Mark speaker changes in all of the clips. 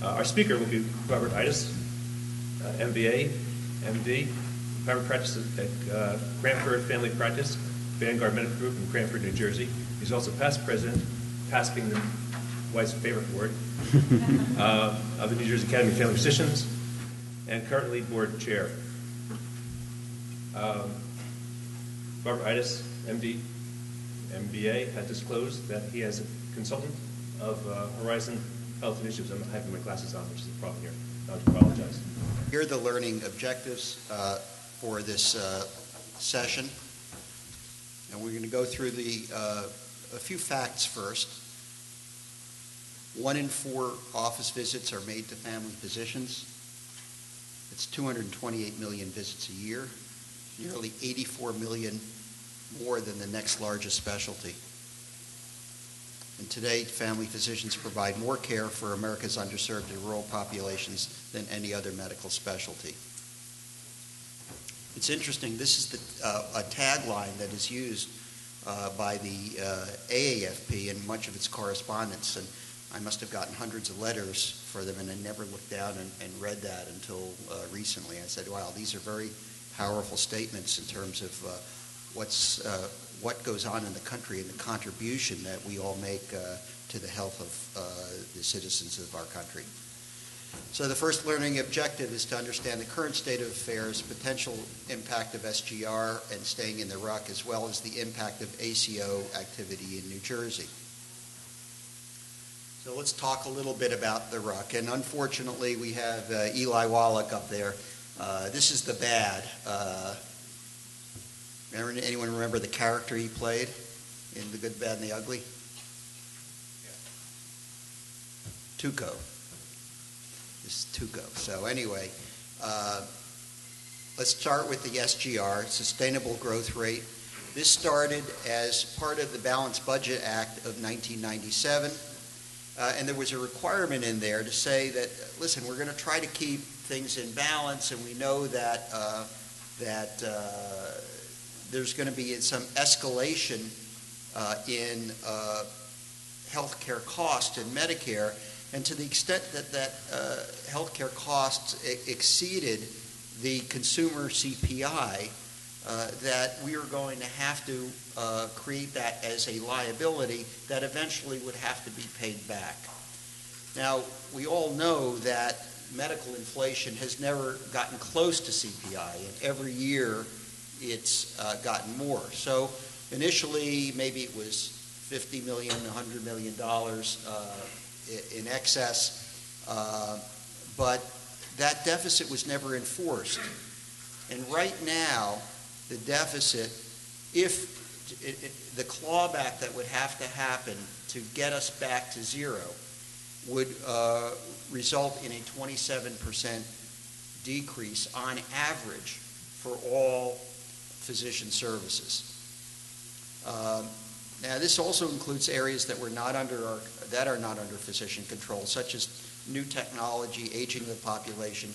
Speaker 1: Our speaker will be Robert Eidus, MBA, MD, private practice at Cranford Family Practice, Vanguard Medical Group in Cranford, New Jersey. He's also past president, past being the wife's favorite word, of the New Jersey Academy of Family Physicians, and currently board chair. Robert Eidus, MD, MBA, has disclosed that he is a consultant of Horizon Health Initiatives. I'm having my glasses on, which is a problem here. I have to apologize.
Speaker 2: Here are the learning objectives for this session. And we're going to go through a few facts first. 1 in 4 office visits are made to family physicians. It's 228 million visits a year, nearly 84 million more than the next largest specialty. And today, family physicians provide more care for America's underserved and rural populations than any other medical specialty. It's interesting, this is a tagline that is used by the AAFP in much of its correspondence, and I must have gotten hundreds of letters for them, and I never looked down and read that until recently. I said, wow, these are very powerful statements in terms of what goes on in the country and the contribution that we all make to the health of the citizens of our country. So the first learning objective is to understand the current state of affairs, potential impact of SGR and staying in the ruck, as well as the impact of ACO activity in New Jersey. So let's talk a little bit about the ruck. And unfortunately, we have Eli Wallach up there. This is the bad. Anyone remember the character he played in The Good, Bad, and the Ugly? Tuco. This is Tuco. So anyway, let's start with the SGR, Sustainable Growth Rate. This started as part of the Balanced Budget Act of 1997, and there was a requirement in there to say that, listen, we're going to try to keep things in balance, and we know that there's going to be some escalation in health care costs in Medicare, and to the extent that health care costs exceeded the consumer CPI, that we are going to have to create that as a liability that eventually would have to be paid back. Now, we all know that medical inflation has never gotten close to CPI, and every year it's gotten more. So initially, maybe it was $50 million, $100 million in excess, but that deficit was never enforced. And right now, the deficit, if the clawback that would have to happen to get us back to zero would result in a 27% decrease on average for all physician services. Now, this also includes areas that are not under physician control, such as new technology, aging of the population,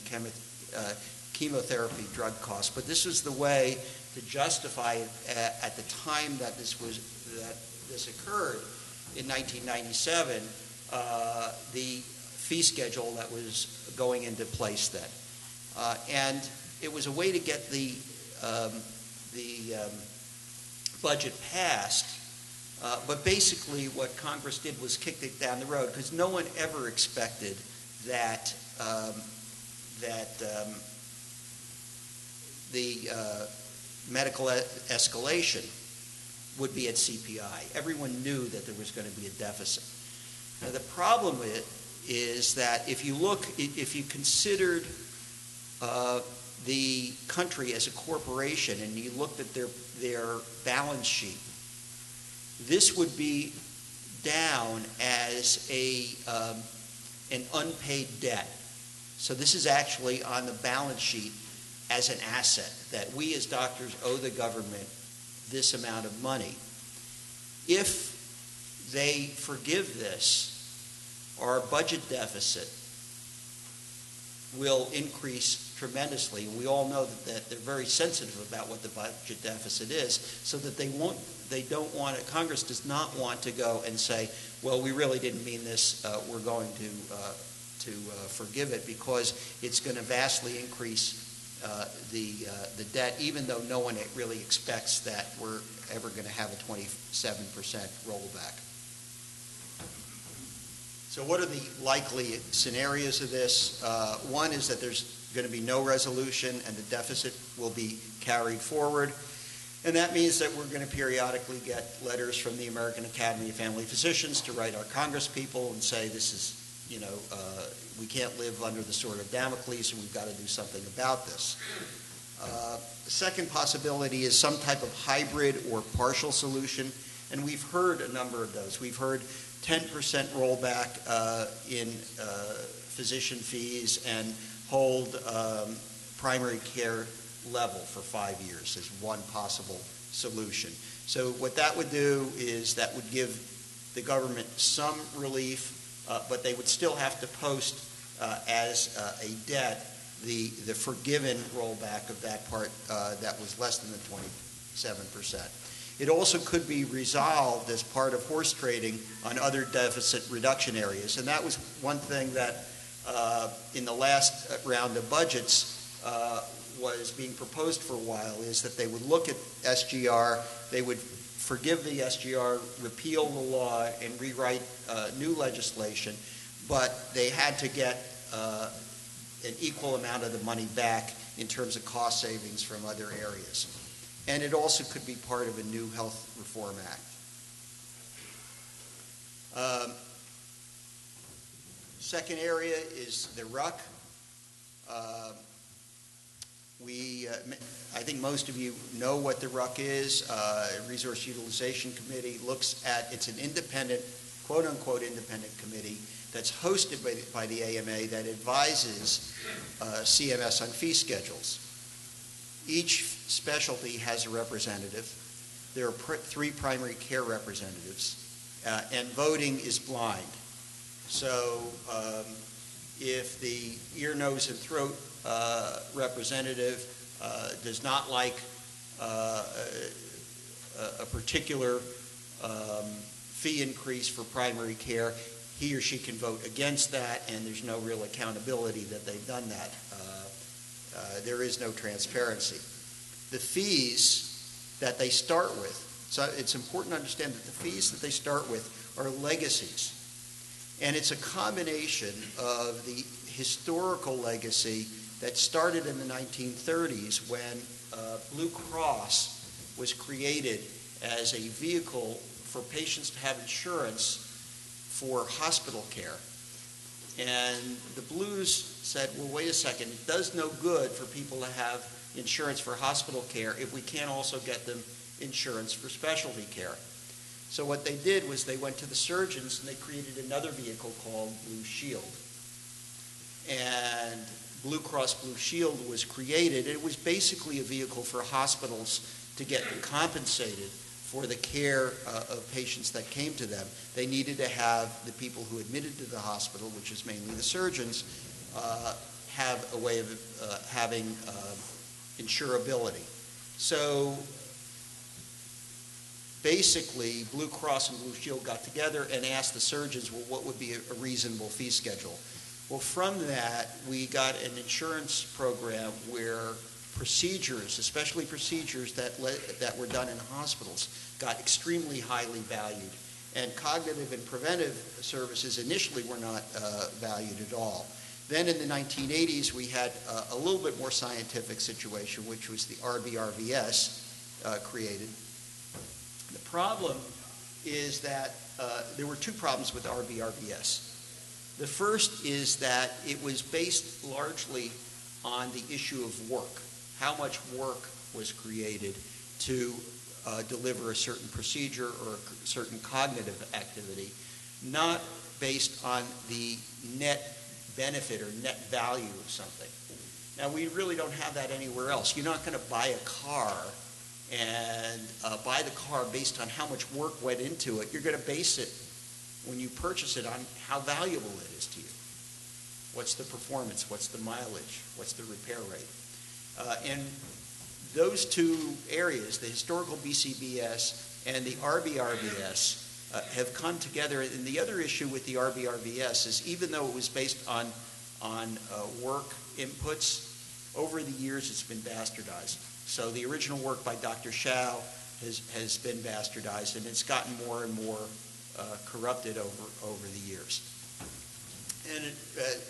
Speaker 2: chemotherapy, drug costs. But this was the way to justify it at the time that this occurred in 1997. The fee schedule that was going into place then, and it was a way to get the budget passed. But basically what Congress did was kick it down the road, because no one ever expected that the medical escalation would be at CPI. Everyone knew that there was going to be a deficit. Now, the problem with it is that if you considered the country as a corporation and you looked at their balance sheet, this would be down as an unpaid debt. So this is actually on the balance sheet as an asset, that we as doctors owe the government this amount of money. If they forgive this, our budget deficit will increase tremendously. We all know that they're very sensitive about what the budget deficit is, so that Congress does not want to go and say, well, we really didn't mean this, we're going to to forgive it, because it's going to vastly increase the debt, even though no one really expects that we're ever going to have a 27% rollback. So what are the likely scenarios of this? One is that there's going to be no resolution and the deficit will be carried forward. And that means that we're going to periodically get letters from the American Academy of Family Physicians to write our congresspeople and say, this is, we can't live under the sword of Damocles and we've got to do something about this. The second possibility is some type of hybrid or partial solution, and we've heard a number of those. We've heard 10% rollback in physician fees and hold primary care level for 5 years as one possible solution. So what that would do is that would give the government some relief, but they would still have to post as a debt the forgiven rollback of that part that was less than the 27%. It also could be resolved as part of horse trading on other deficit reduction areas. And that was one thing that in the last round of budgets was being proposed for a while, is that they would look at SGR, they would forgive the SGR, repeal the law, and rewrite new legislation, but they had to get an equal amount of the money back in terms of cost savings from other areas. And it also could be part of a new Health Reform Act. Second area is the RUC. I think most of you know what the RUC is. Resource Utilization Committee looks at, it's an independent, quote-unquote independent committee that's hosted by the AMA that advises CMS on fee schedules. Each specialty has a representative. There are 3 primary care representatives, and voting is blind. So if the ear, nose, and throat representative does not like a particular fee increase for primary care, he or she can vote against that, and there's no real accountability that they've done that. There is no transparency. The fees that they start with, so it's important to understand that the fees that they start with are legacies. And it's a combination of the historical legacy that started in the 1930s when Blue Cross was created as a vehicle for patients to have insurance for hospital care. And the Blues said, well, wait a second, it does no good for people to have insurance for hospital care if we can't also get them insurance for specialty care. So what they did was they went to the surgeons and they created another vehicle called Blue Shield. And Blue Cross Blue Shield was created. It was basically a vehicle for hospitals to get compensated for the care of patients that came to them. They needed to have the people who admitted to the hospital, which is mainly the surgeons, have a way of having insurability. So basically, Blue Cross and Blue Shield got together and asked the surgeons, well, what would be a reasonable fee schedule? Well, from that, we got an insurance program where procedures, especially procedures that were done in hospitals, got extremely highly valued. And cognitive and preventive services initially were not valued at all. Then in the 1980s, we had a little bit more scientific situation, which was the RBRVS created. The problem is that there were 2 problems with RBRVS. The first is that it was based largely on the issue of work. How much work was created to deliver a certain procedure or a certain cognitive activity, not based on the net benefit or net value of something. Now, we really don't have that anywhere else. You're not going to buy a car and buy the car based on how much work went into it. You're going to base it, when you purchase it, on how valuable it is to you. What's the performance? What's the mileage? What's the repair rate? And those 2 areas, the historical BCBS and the RBRVS, have come together. And the other issue with the RBRVS is even though it was based on work inputs, over the years it's been bastardized. So the original work by Dr. Shao has been bastardized, and it's gotten more and more corrupted over the years. And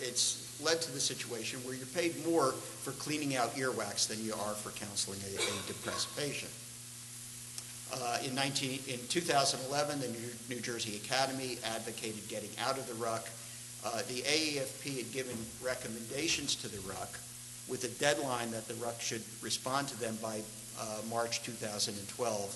Speaker 2: it's led to the situation where you're paid more for cleaning out earwax than you are for counseling a depressed patient. In 2011, the New Jersey Academy advocated getting out of the RUC. The AAFP had given recommendations to the RUC with a deadline that the RUC should respond to them by March 2012.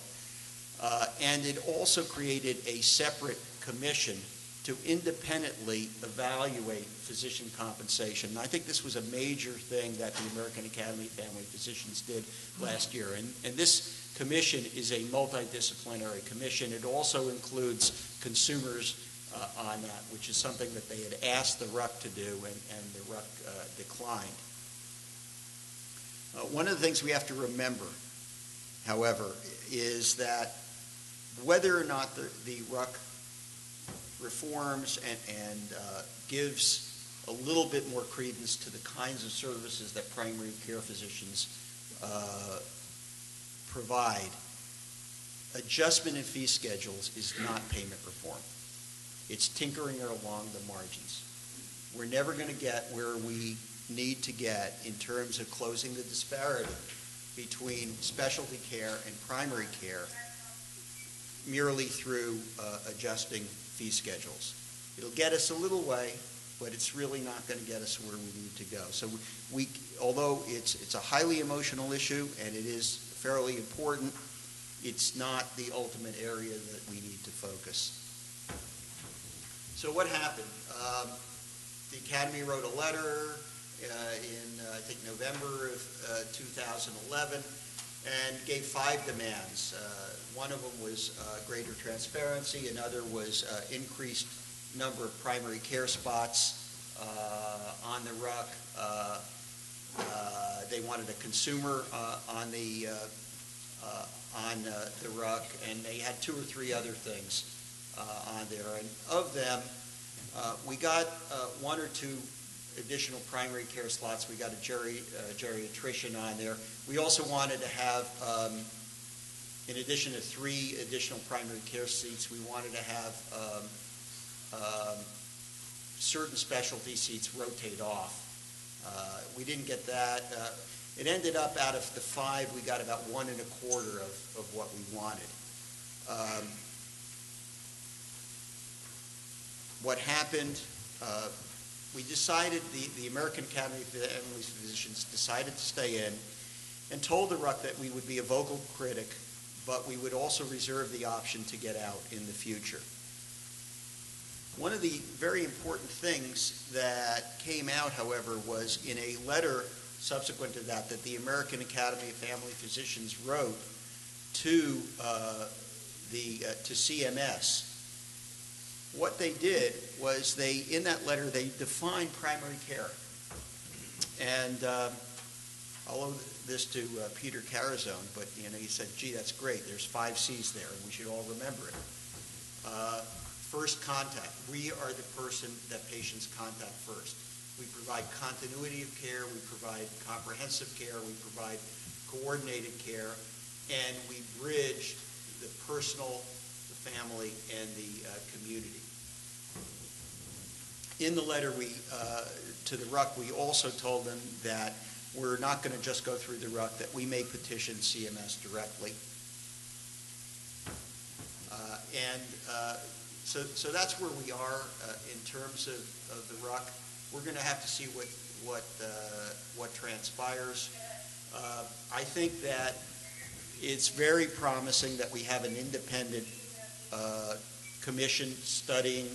Speaker 2: And it also created a separate commission to independently evaluate physician compensation. And I think this was a major thing that the American Academy of Family Physicians did last year. And this commission is a multidisciplinary commission. It also includes consumers on that, which is something that they had asked the RUC to do, and the RUC declined. One of the things we have to remember, however, is that whether or not the RUC reforms and gives a little bit more credence to the kinds of services that primary care physicians provide, adjustment in fee schedules is not payment reform. It's tinkering along the margins. We're never going to get where we need to get in terms of closing the disparity between specialty care and primary care merely through adjusting fee schedules. It'll get us a little way, but it's really not going to get us where we need to go. So although it's a highly emotional issue and it is fairly important, it's not the ultimate area that we need to focus. So what happened? The Academy wrote a letter in, I think, November of 2011 and gave 5 demands. One of them was greater transparency. Another was increased number of primary care spots on the RUC. They wanted a consumer on the RUC, and they had 2 or 3 other things on there. And of them, we got 1 or 2 additional primary care slots. We got a geriatrician on there. We also wanted to have, in addition to 3 additional primary care seats, we wanted to have certain specialty seats rotate off. We didn't get that. It ended up out of the 5, we got about 1 1/4 of what we wanted. What happened, we decided, the American Academy of Family Physicians decided to stay in and told the RUC that we would be a vocal critic, but we would also reserve the option to get out in the future. One of the very important things that came out, however, was in a letter subsequent to that the American Academy of Family Physicians wrote to CMS. What they did was in that letter, they defined primary care. And I'll owe this to Peter Carazone, but he said, gee, that's great. There's 5 C's there, and we should all remember it. First contact. We are the person that patients contact first. We provide continuity of care, we provide comprehensive care, we provide coordinated care, and we bridge the personal, the family, and the community. In the letter to the RUC, we also told them that we're not going to just go through the RUC, that we may petition CMS directly. So that's where we are in terms of the RUC. We're going to have to see what transpires. I think that it's very promising that we have an independent commission studying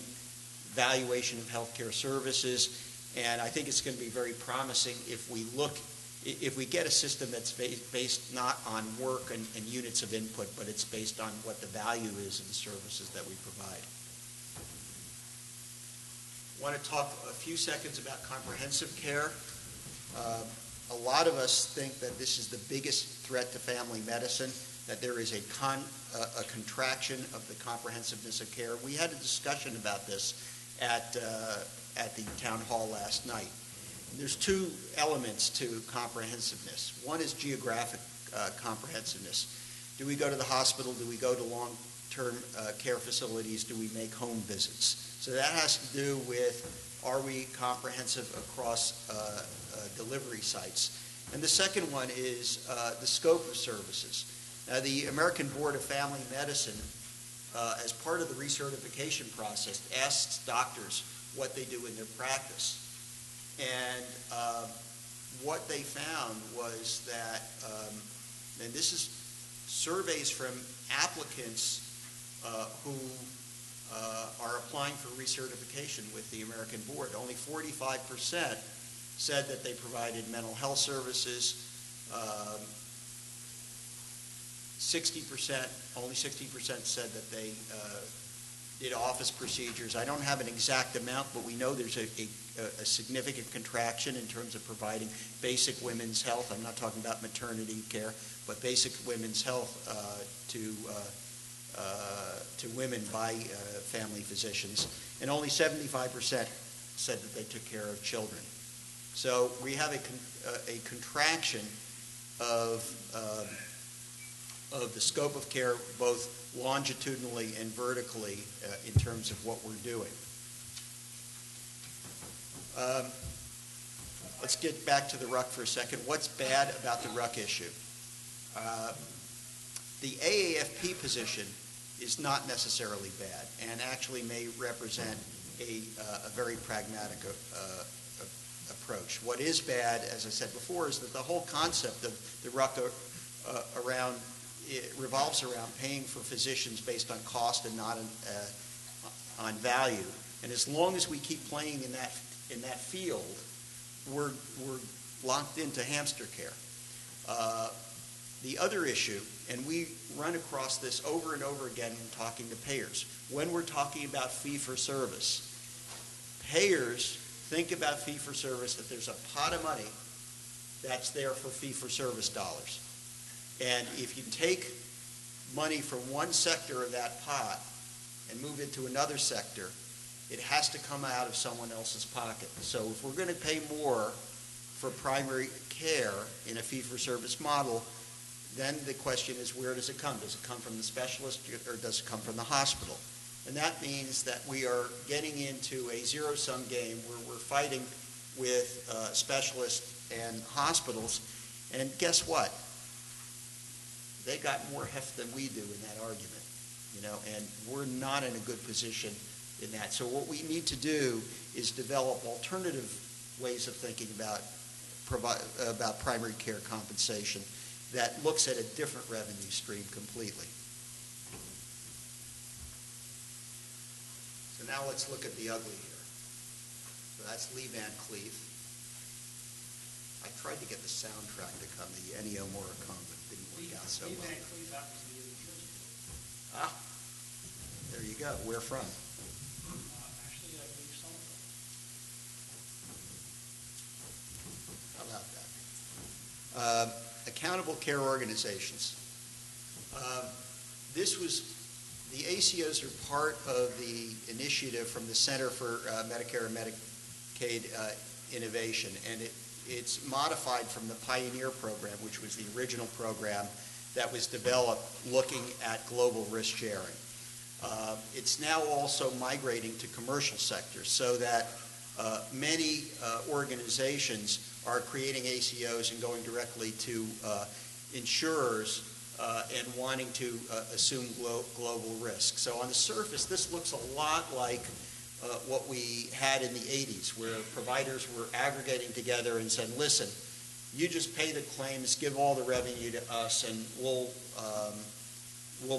Speaker 2: valuation of healthcare services, and I think it's going to be very promising if we get a system that's based not on work and units of input, but it's based on what the value is of the services that we provide. I want to talk a few seconds about comprehensive care. A lot of us think that this is the biggest threat to family medicine, that there is a contraction of the comprehensiveness of care. We had a discussion about this at the town hall last night. There's two elements to comprehensiveness. One is geographic comprehensiveness. Do we go to the hospital? Do we go to long-term care facilities? Do we make home visits? So that has to do with, are we comprehensive across delivery sites? And the second one is the scope of services. Now, the American Board of Family Medicine, as part of the recertification process, asks doctors what they do in their practice. And what they found was that, and this is surveys from applicants who are applying for recertification with the American Board. Only 45% said that they provided mental health services. only 60% said that they did office procedures. I don't have an exact amount, but we know there's a significant contraction in terms of providing basic women's health. I'm not talking about maternity care, but basic women's health to women by family physicians. And only 75% said that they took care of children. So we have a contraction of the scope of care, both longitudinally and vertically, in terms of what we're doing. Let's get back to the RUC for a second. What's bad about the RUC issue? The AAFP position is not necessarily bad and actually may represent a very pragmatic approach. What is bad, as I said before, is that the whole concept of the RUC it revolves around paying for physicians based on cost and not on value. And as long as we keep playing in that field, we're locked into hamster care. The other issue, and we run across this over and over again when talking to payers, when we're talking about fee-for-service, payers think about fee-for-service that there's a pot of money that's there for fee-for-service dollars. And if you take money from one sector of that pot and move it to another sector, it has to come out of someone else's pocket. So if we're going to pay more for primary care in a fee-for-service model, then the question is, where does it come? Does it come from the specialist or does it come from the hospital? And that means that we are getting into a zero-sum game where we're fighting with specialists and hospitals. And guess what? They got more heft than we do in that argument, and we're not in a good position in that. So what we need to do is develop alternative ways of thinking about primary care compensation that looks at a different revenue stream completely. So now let's look at the ugly here. So that's Lee Van Cleef. I tried to get the soundtrack to come, the Ennio Morricone, but it didn't work out so well. Ah, there you go. Where from?
Speaker 3: Actually, I believe Somerville.
Speaker 2: How about that? Accountable care organizations. The ACOs are part of the initiative from the Center for Medicare and Medicaid Innovation, and it's modified from the Pioneer program, which was the original program that was developed looking at global risk sharing. It's now also migrating to commercial sectors so that many organizations are creating ACOs and going directly to insurers and wanting to assume global risk. So on the surface, this looks a lot like what we had in the 80s, where providers were aggregating together and said, listen, you just pay the claims, give all the revenue to us, and we'll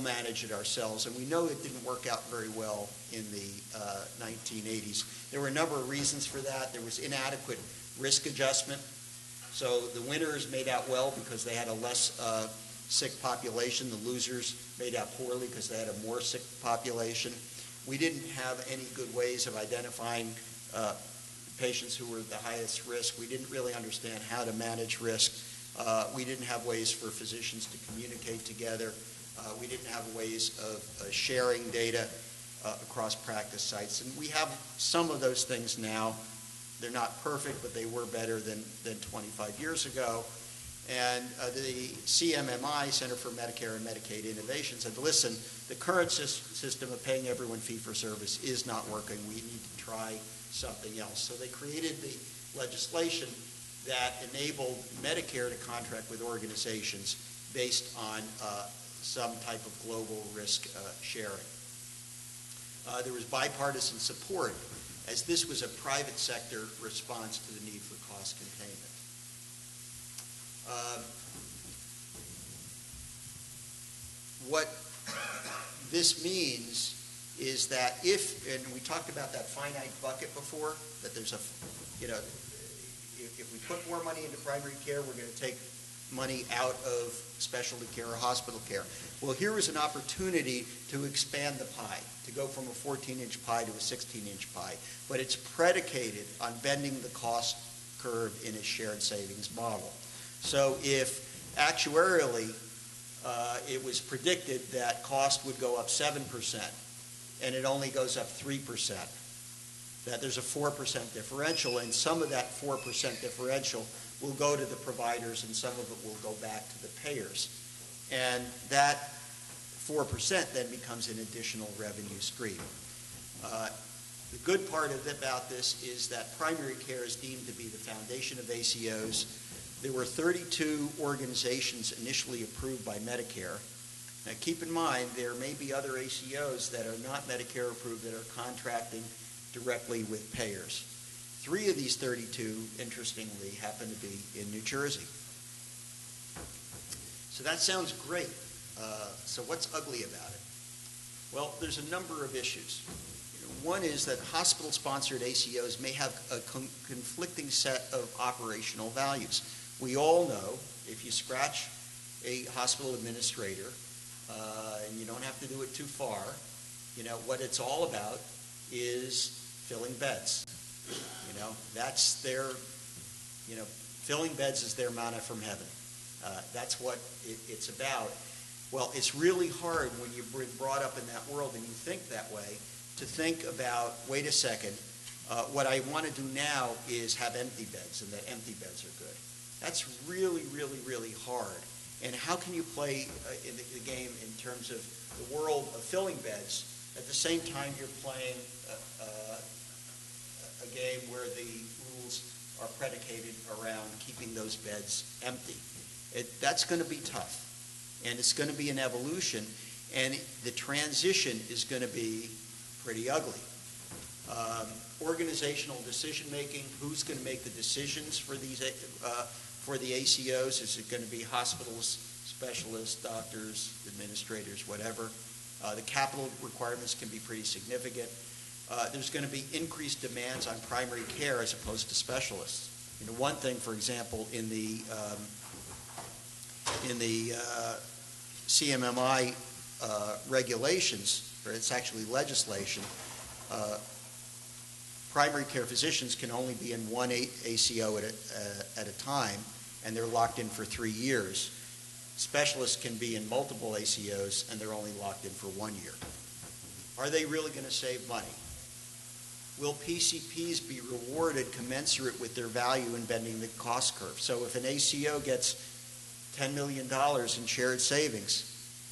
Speaker 2: manage it ourselves. And we know it didn't work out very well in the 1980s. There were a number of reasons for that. There was inadequate risk adjustment. So the winners made out well because they had a less sick population. The losers made out poorly because they had a more sick population. We didn't have any good ways of identifying patients who were the highest risk. We didn't really understand how to manage risk. We didn't have ways for physicians to communicate together. We didn't have ways of sharing data across practice sites. And we have some of those things now. They're not perfect, but they were better than 25 years ago. And the CMMI, Center for Medicare and Medicaid Innovation, said, listen, the current system of paying everyone fee-for-service is not working. We need to try something else. So they created the legislation that enabled Medicare to contract with organizations based on some type of global risk sharing. There was bipartisan support, as this was a private sector response to the need for cost containment. What this means is that if, and we talked about that finite bucket before, that there's a, if we put more money into primary care, we're going to take money out of specialty care or hospital care. Well, here is an opportunity to expand the pie, to go from a 14-inch pie to a 16-inch pie, but it's predicated on bending the cost curve in a shared savings model. So if actuarially it was predicted that cost would go up 7% and it only goes up 3%, that there's a 4% differential, and some of that 4% differential will go to the providers and some of it will go back to the payers. And that 4% then becomes an additional revenue stream. The good part about this is that primary care is deemed to be the foundation of ACOs. There were 32 organizations initially approved by Medicare. Now keep in mind, there may be other ACOs that are not Medicare approved that are contracting directly with payers. 3 of these 32, interestingly, happen to be in New Jersey. So that sounds great. So what's ugly about it? Well, there's a number of issues. One is that hospital-sponsored ACOs may have a conflicting set of operational values. We all know, if you scratch a hospital administrator, and you don't have to do it too far, what it's all about is filling beds. That's their, filling beds is their manna from heaven. That's what it's about. Well, it's really hard when you're brought up in that world and you think that way to think about, wait a second, what I want to do now is have empty beds, and that empty beds are good. That's really, really, really hard. And how can you play in the game in terms of the world of filling beds at the same time you're playing a game where the rules are predicated around keeping those beds empty? That's going to be tough, and it's going to be an evolution, and the transition is going to be pretty ugly. Organizational decision making, who's going to make the decisions for these for the ACOs? Is it going to be hospitals, specialists, doctors, administrators, whatever? The capital requirements can be pretty significant. There's going to be increased demands on primary care as opposed to specialists. One thing, for example, in the CMMI regulations, or it's actually legislation, primary care physicians can only be in one ACO at a time, and they're locked in for 3 years. Specialists can be in multiple ACOs, and they're only locked in for 1 year. Are they really going to save money? Will PCPs be rewarded commensurate with their value in bending the cost curve? So if an ACO gets $10 million in shared savings,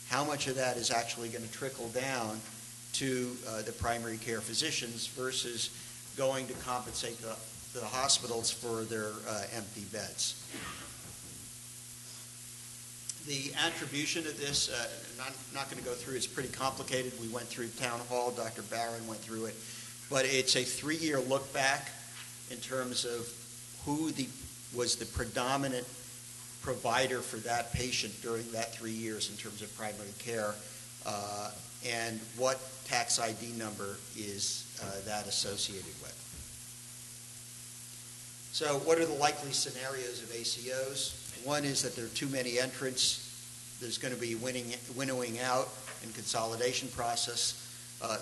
Speaker 2: how much of that is actually going to trickle down to the primary care physicians versus going to compensate the hospitals for their empty beds? The attribution of this, I'm not going to go through, it's pretty complicated. We went through town hall, Dr. Barron went through it, but it's a 3-year look back in terms of who was the predominant provider for that patient during that 3 years in terms of primary care, and what tax ID number is that associated with. So what are the likely scenarios of ACOs? One is that there are too many entrants. There's going to be winnowing out and consolidation process.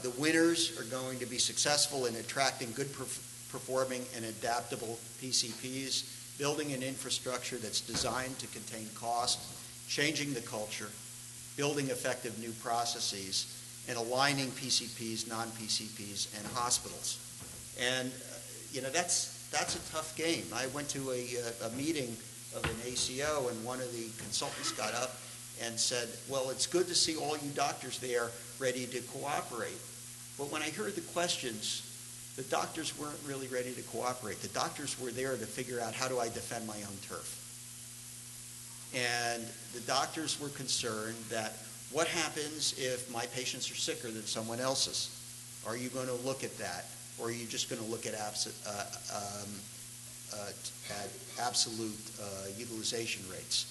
Speaker 2: The winners are going to be successful in attracting good performing and adaptable PCPs. building an infrastructure that's designed to contain cost, changing the culture, building effective new processes, and aligning PCPs, non-PCPs, and hospitals. And, that's a tough game. I went to a meeting of an ACO, and one of the consultants got up and said, well, it's good to see all you doctors there ready to cooperate. But when I heard the questions, the doctors weren't really ready to cooperate. The doctors were there to figure out, how do I defend my own turf? And the doctors were concerned that, what happens if my patients are sicker than someone else's? Are you going to look at that? Or are you just going to look at absolute utilization rates?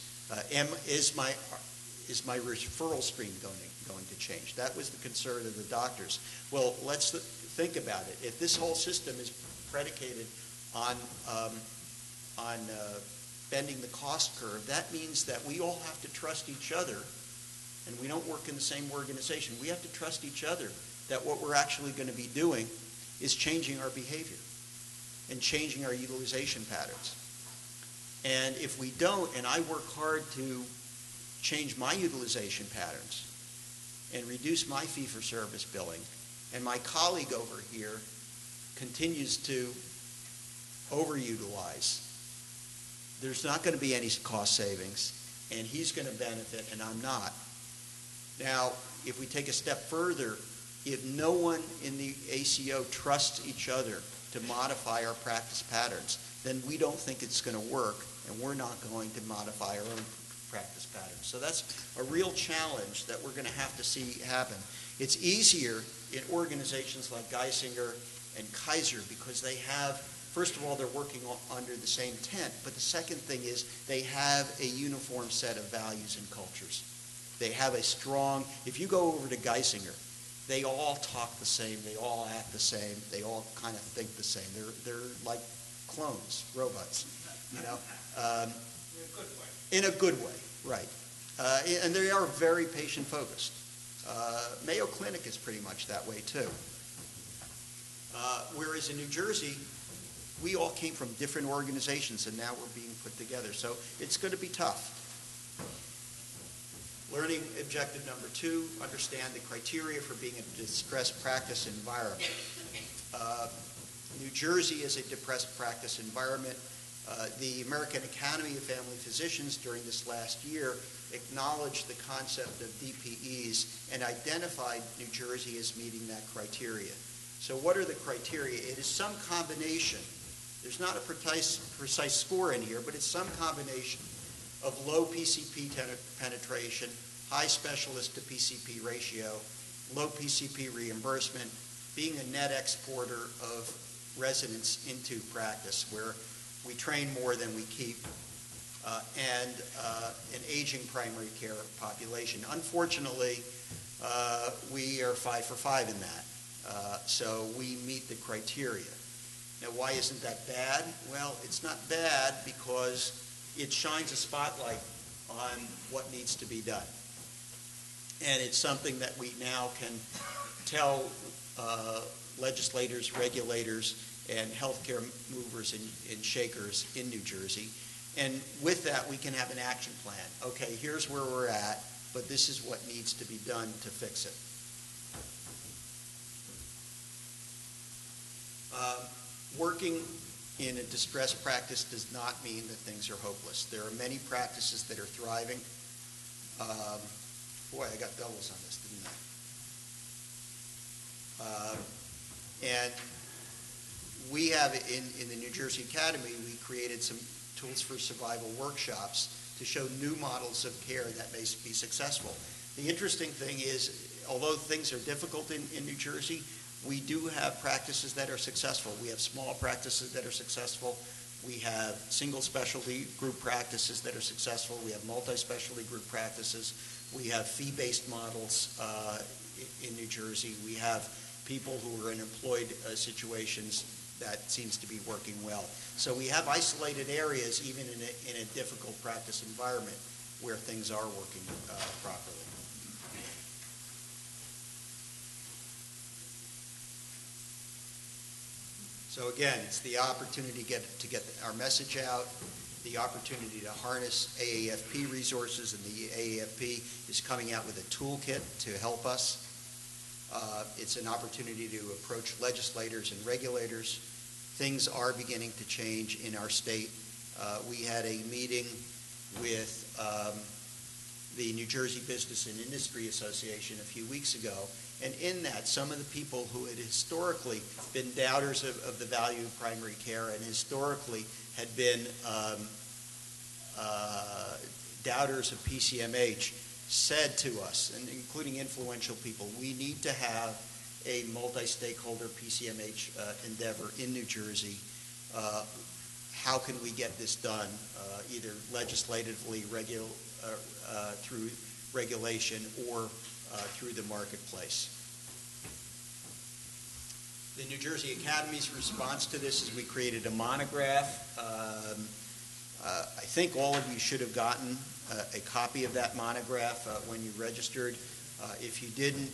Speaker 2: Is my referral stream going to change? That was the concern of the doctors. Well, let's think about it. If this whole system is predicated on bending the cost curve, that means that we all have to trust each other, and we don't work in the same organization. We have to trust each other that what we're actually going to be doing is changing our behavior and changing our utilization patterns. And if we don't, and I work hard to change my utilization patterns and reduce my fee-for-service billing, and my colleague over here continues to overutilize, there's not going to be any cost savings, and he's going to benefit and I'm not. Now, if we take a step further, if no one in the ACO trusts each other to modify our practice patterns, then we don't think it's going to work, and we're not going to modify our own practice patterns. So that's a real challenge that we're going to have to see happen. It's easier in organizations like Geisinger and Kaiser because they have, first of all, they're working under the same tent, but the second thing is they have a uniform set of values and cultures. They have a strong, if you go over to Geisinger, they all talk the same, they all act the same, they all kind of think the same. They're like clones, robots,
Speaker 3: In a good way.
Speaker 2: In a good way, right. And they are very patient-focused. Mayo Clinic is pretty much that way, too. Whereas in New Jersey, we all came from different organizations, and now we're being put together. So it's going to be tough. Learning objective number 2, understand the criteria for being a distressed practice environment. New Jersey is a depressed practice environment. The American Academy of Family Physicians during this last year acknowledged the concept of DPEs and identified New Jersey as meeting that criteria. So what are the criteria? It is some combination. There's not a precise score in here, but it's some combination of low PCP penetration, high specialist to PCP ratio, low PCP reimbursement, being a net exporter of residents into practice where we train more than we keep, and an aging primary care population. Unfortunately, we are 5 for 5 in that, so we meet the criteria. Now, why isn't that bad? Well, it's not bad because it shines a spotlight on what needs to be done. And it's something that we now can tell legislators, regulators, and healthcare movers and shakers in New Jersey. And with that, we can have an action plan. Okay, here's where we're at, but this is what needs to be done to fix it. Working in a distressed practice does not mean that things are hopeless. There are many practices that are thriving. Boy, I got doubles on this, didn't I? And we have, in the New Jersey Academy, we created some tools for survival workshops to show new models of care that may be successful. The interesting thing is, although things are difficult in New Jersey, we do have practices that are successful. We have small practices that are successful. We have single specialty group practices that are successful. We have multi-specialty group practices. We have fee-based models in New Jersey. We have people who are in employed situations that seems to be working well. So we have isolated areas, even in a difficult practice environment, where things are working properly. So again, it's the opportunity to get our message out, the opportunity to harness AAFP resources, and the AAFP is coming out with a toolkit to help us. It's an opportunity to approach legislators and regulators. Things are beginning to change in our state. We had a meeting with the New Jersey Business and Industry Association a few weeks ago, and in that, some of the people who had historically been doubters of the value of primary care and historically had been doubters of PCMH said to us, and including influential people, we need to have a multi-stakeholder PCMH endeavor in New Jersey. How can we get this done, either legislatively, through regulation, or through the marketplace? The New Jersey Academy's response to this is we created a monograph. I think all of you should have gotten a copy of that monograph when you registered. If you didn't,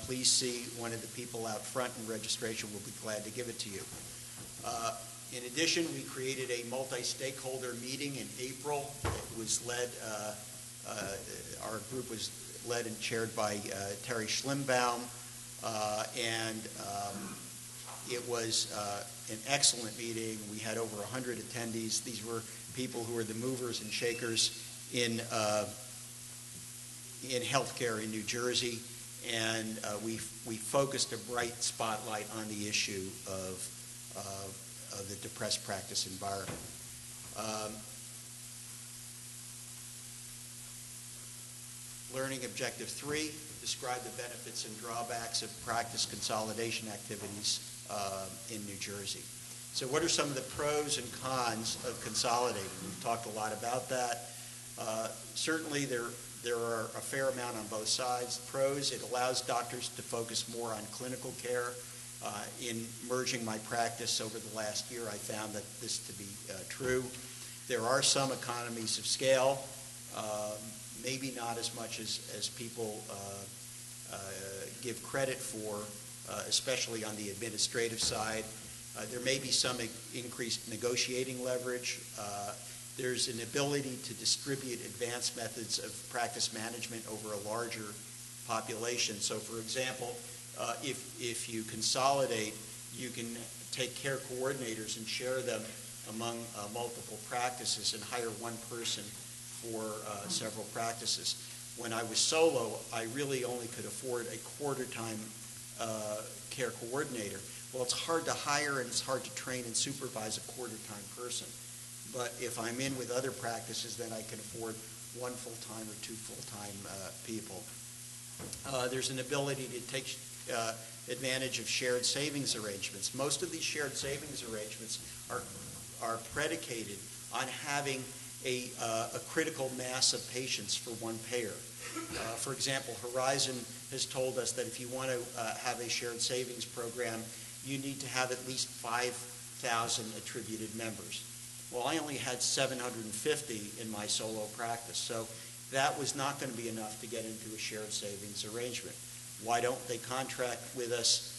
Speaker 2: please see one of the people out front in registration. We'll be glad to give it to you. In addition, we created a multi-stakeholder meeting in April. It was led, our group was led and chaired by Terry Schlimbaum, and it was an excellent meeting. We had over 100 attendees. These were people who were the movers and shakers in healthcare in New Jersey, and we focused a bright spotlight on the issue of the depressed practice environment. Learning Objective 3, describe the benefits and drawbacks of practice consolidation activities in New Jersey. So what are some of the pros and cons of consolidating? We've talked a lot about that. Certainly there are a fair amount on both sides. Pros, it allows doctors to focus more on clinical care. In merging my practice over the last year, I found that this to be true. There are some economies of scale, maybe not as much as people give credit for, especially on the administrative side. There may be some increased negotiating leverage. There's an ability to distribute advanced methods of practice management over a larger population. So, for example, if you consolidate, you can take care coordinators and share them among multiple practices and hire one person for several practices. When I was solo, I really only could afford a quarter-time care coordinator. Well, it's hard to hire and it's hard to train and supervise a quarter-time person. But if I'm in with other practices, then I can afford one full-time or two full-time people. There's an ability to take advantage of shared savings arrangements. Most of these shared savings arrangements are predicated on having a critical mass of patients for one payer. For example, Horizon has told us that if you want to have a shared savings program, you need to have at least 5,000 attributed members. Well, I only had 750 in my solo practice, so that was not going to be enough to get into a shared savings arrangement. Why don't they contract with us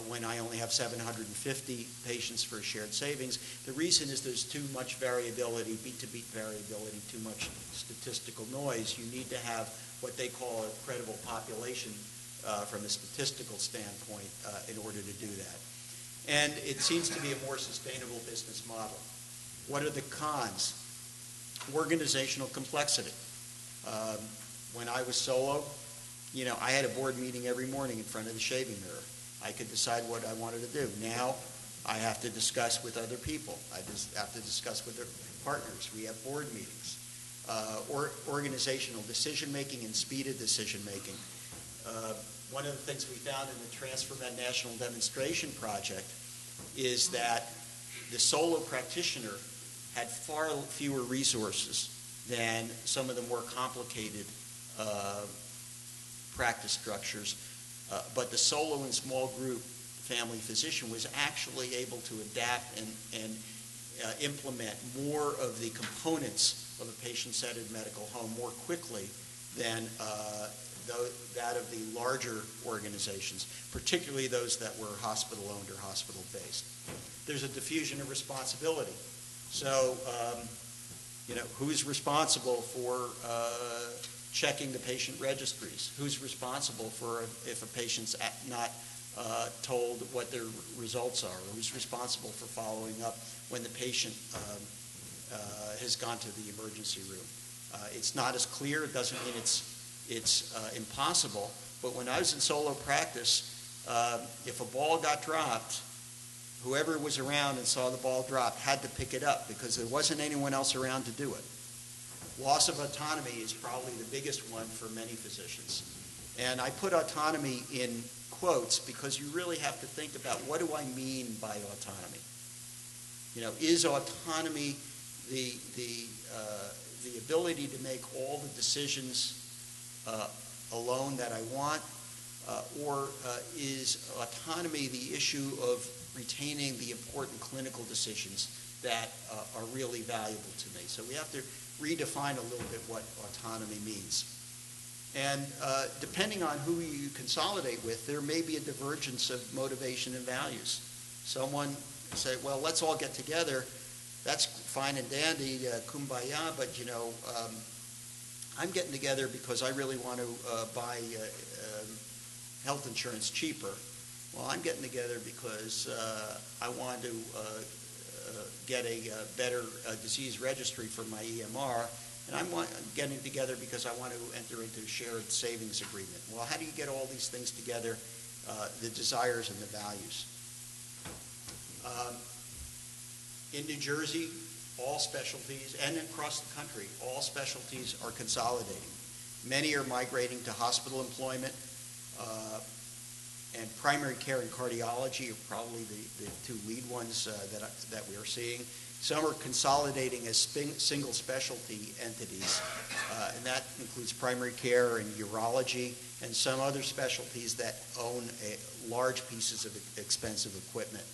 Speaker 2: when I only have 750 patients for shared savings? The reason is there's too much variability, beat-to-beat variability, too much statistical noise. You need to have what they call a credible population from a statistical standpoint in order to do that. And it seems to be a more sustainable business model. What are the cons? Organizational complexity. When I was solo, I had a board meeting every morning in front of the shaving mirror. I could decide what I wanted to do. Now, I have to discuss with other people. I just have to discuss with their partners. We have board meetings. Organizational decision-making and speed of decision-making. One of the things we found in the TransferMed National Demonstration Project is that the solo practitioner had far fewer resources than some of the more complicated practice structures. But the solo and small group family physician was actually able to adapt and implement more of the components of a patient-centered medical home more quickly than that of the larger organizations, particularly those that were hospital-owned or hospital-based. There's a diffusion of responsibility. So, who's responsible for checking the patient registries? Who's responsible for if a patient's not told what their results are? Who's responsible for following up when the patient has gone to the emergency room? It's not as clear. It doesn't mean it's impossible. But when I was in solo practice, if a ball got dropped, whoever was around and saw the ball drop had to pick it up because there wasn't anyone else around to do it. Loss of autonomy is probably the biggest one for many physicians. And I put autonomy in quotes because you really have to think about, what do I mean by autonomy? Is autonomy the ability to make all the decisions alone that I want, or is autonomy the issue of retaining the important clinical decisions that are really valuable to me? So we have to redefine a little bit what autonomy means. And depending on who you consolidate with, there may be a divergence of motivation and values. Someone say, well, let's all get together. That's fine and dandy, kumbaya, but I'm getting together because I really want to buy health insurance cheaper. Well, I'm getting together because I want to get a better disease registry for my EMR, and I'm getting together because I want to enter into a shared savings agreement. Well, how do you get all these things together, the desires and the values? In New Jersey, all specialties, and across the country, all specialties are consolidating. Many are migrating to hospital employment, and primary care and cardiology are probably the two lead ones that we are seeing. Some are consolidating as single specialty entities, and that includes primary care and urology, and some other specialties that own large pieces of expensive equipment.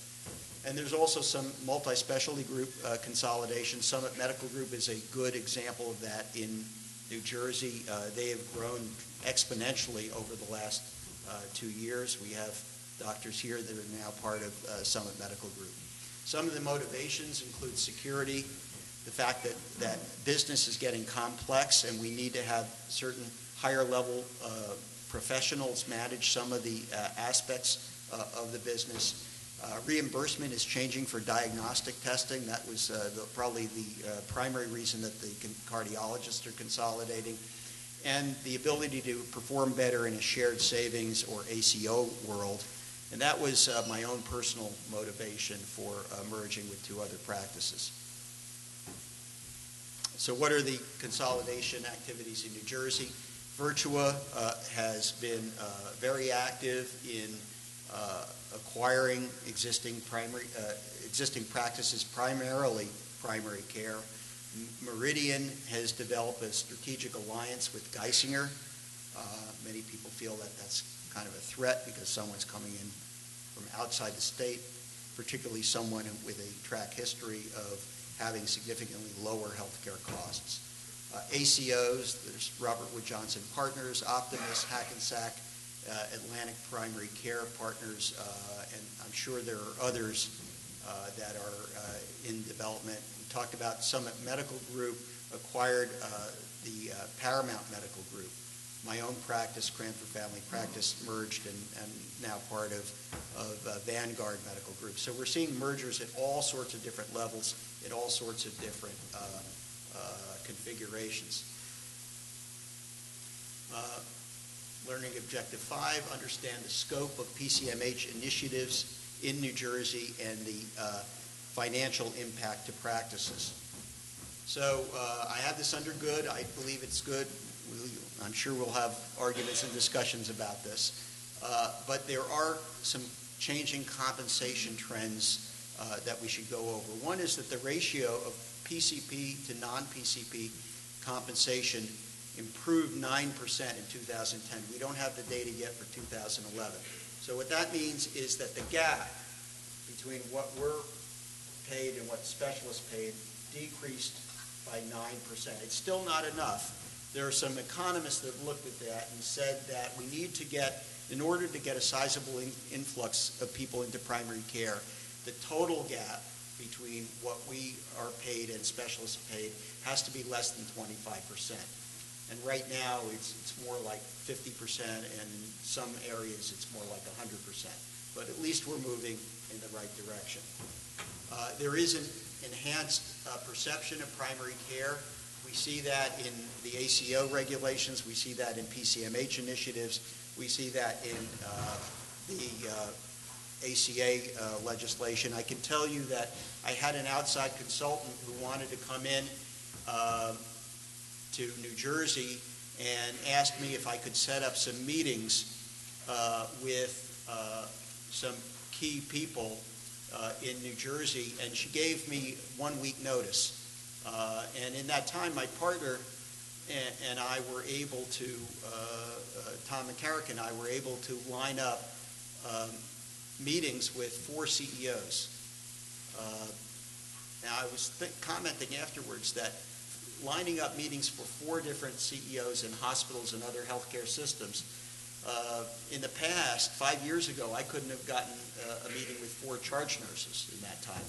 Speaker 2: And there's also some multi-specialty group consolidation. Summit Medical Group is a good example of that in New Jersey. They have grown exponentially over the last 2 years. We have doctors here that are now part of Summit Medical Group. Some of the motivations include security, the fact that business is getting complex and we need to have certain higher level professionals manage some of the aspects of the business. Reimbursement is changing for diagnostic testing. That was probably the primary reason that the cardiologists are consolidating. And the ability to perform better in a shared savings or ACO world. And that was my own personal motivation for merging with two other practices. So what are the consolidation activities in New Jersey? Virtua has been very active in acquiring existing practices, primarily primary care. Meridian has developed a strategic alliance with Geisinger. Many people feel that that's kind of a threat because someone's coming in from outside the state, particularly someone with a track history of having significantly lower healthcare costs. ACOs, there's Robert Wood Johnson Partners, Optimus, Hackensack, Atlantic Primary Care Partners, and I'm sure there are others that are in development. We talked about Summit Medical Group, acquired the Paramount Medical Group. My own practice, Cranford Family Practice, merged and now part of Vanguard Medical Group. So we're seeing mergers at all sorts of different levels, at all sorts of different configurations. Learning Objective 5, understand the scope of Pcmh initiatives in New Jersey and the financial impact to practices. So I have this under good. I believe it's good. I'm sure we'll have arguments and discussions about this. But there are some changing compensation trends that we should go over. One is that the ratio of PCP to non-PCP compensation improved 9% in 2010. We don't have the data yet for 2011. So what that means is that the gap between what we're paid and what specialists paid decreased by 9%. It's still not enough, there are some economists that have looked at that and said that we need to get, in order to get a sizable influx of people into primary care, the total gap between what we are paid and specialists are paid has to be less than 25%. And right now, it's more like 50%, and in some areas, it's more like 100%. But at least we're moving in the right direction. There is an enhanced perception of primary care. We see that in the ACO regulations. We see that in Pcmh initiatives. We see that in the ACA legislation. I can tell you that I had an outside consultant who wanted to come in to New Jersey and asked me if I could set up some meetings with some key people in New Jersey, and she gave me 1 week notice. And in that time, my partner and I were able to, Tom McCarrick and I were able to line up meetings with 4 CEOs. Now, I was commenting afterwards that lining up meetings for 4 different CEOs in hospitals and other healthcare systems, in the past, 5 years ago, I couldn't have gotten a meeting with 4 charge nurses in that time.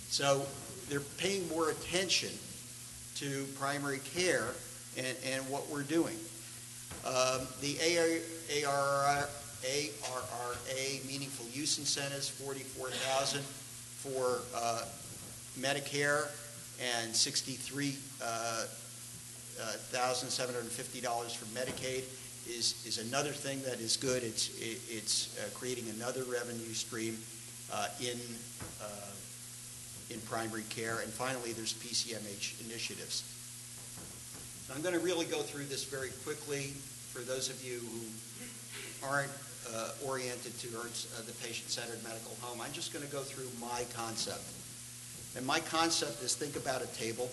Speaker 2: So they're paying more attention to primary care and what we're doing. The ARRA meaningful use incentives, $44,000 for Medicare and $63,750 for Medicaid is another thing that is good. It's creating another revenue stream in primary care. And finally, there's Pcmh initiatives. So I'm going to really go through this very quickly for those of you who aren't oriented towards the patient-centered medical home. I'm just going to go through my concept. And my concept is, think about a table.